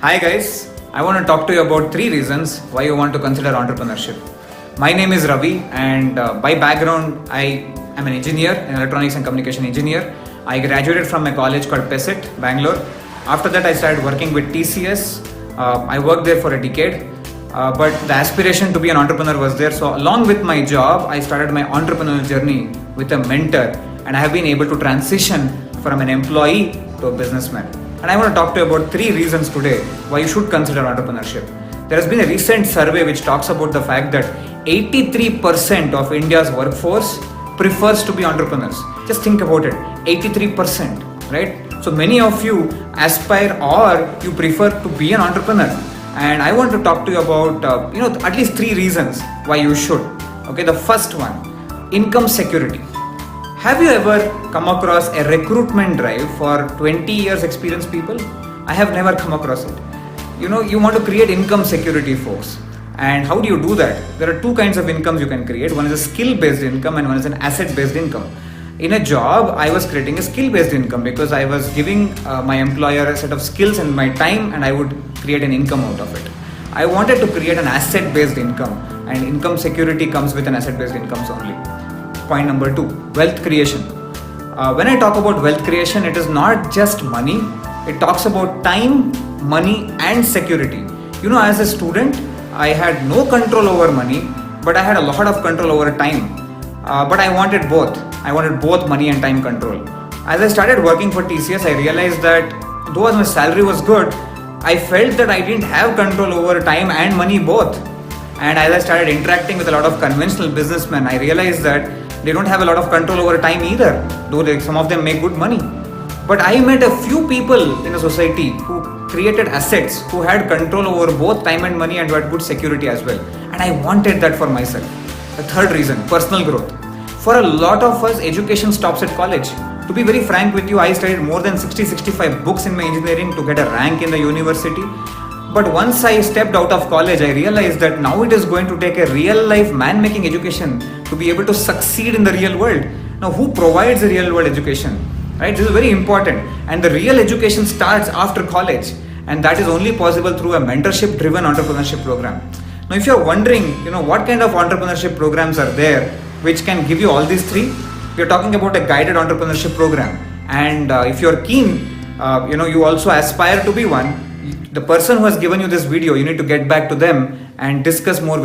Hi guys, I want to talk to you about 3 reasons why you want to consider entrepreneurship. My name is Ravi and by background I am an engineer, an electronics and communication engineer. I graduated from a college called PESIT, Bangalore. After that I started working with TCS. I worked there for a decade. But the aspiration to be an entrepreneur was there. So along with my job, I started my entrepreneurial journey with a mentor, and I have been able to transition from an employee to a businessman. And I want to talk to you about 3 reasons today why you should consider entrepreneurship. There has been a recent survey which talks about the fact that 83% of India's workforce prefers to be entrepreneurs. Just think about it, 83%, right? So many of you aspire or you prefer to be an entrepreneur. And I want to talk to you about at least 3 reasons why you should. Okay, the first one, income security. Have you ever come across a recruitment drive for 20 years experienced people? I have never come across it. You want to create income security, folks. And how do you do that? There are 2 kinds of incomes you can create. One is a skill-based income and one is an asset-based income. In a job, I was creating a skill-based income because I was giving my employer a set of skills and my time, and I would create an income out of it. I wanted to create an asset-based income, and income security comes with an asset-based income only. Point number 2, wealth creation. When I talk about wealth creation, it is not just money. It talks about time, money, and security. As a student, I had no control over money, but I had a lot of control over time. But I wanted both. I wanted both money and time control. As I started working for TCS, I realized that though my salary was good, I felt that I didn't have control over time and money both. And as I started interacting with a lot of conventional businessmen, I realized that they don't have a lot of control over time either, though some of them make good money. But I met a few people in the society who created assets, who had control over both time and money and who had good security as well. And I wanted that for myself. The third reason, personal growth. For a lot of us, education stops at college. To be very frank with you, I studied more than 60-65 books in my engineering to get a rank in the university. But once I stepped out of college, I realized that now it is going to take a real life man-making education to be able to succeed in the real world. Now, who provides the real world education? Right? This is very important. And the real education starts after college. And that is only possible through a mentorship-driven entrepreneurship program. Now, if you're wondering, what kind of entrepreneurship programs are there which can give you all these 3, we're talking about a guided entrepreneurship program. And if you're keen, you also aspire to be one, the person who has given you this video, you need to get back to them and discuss more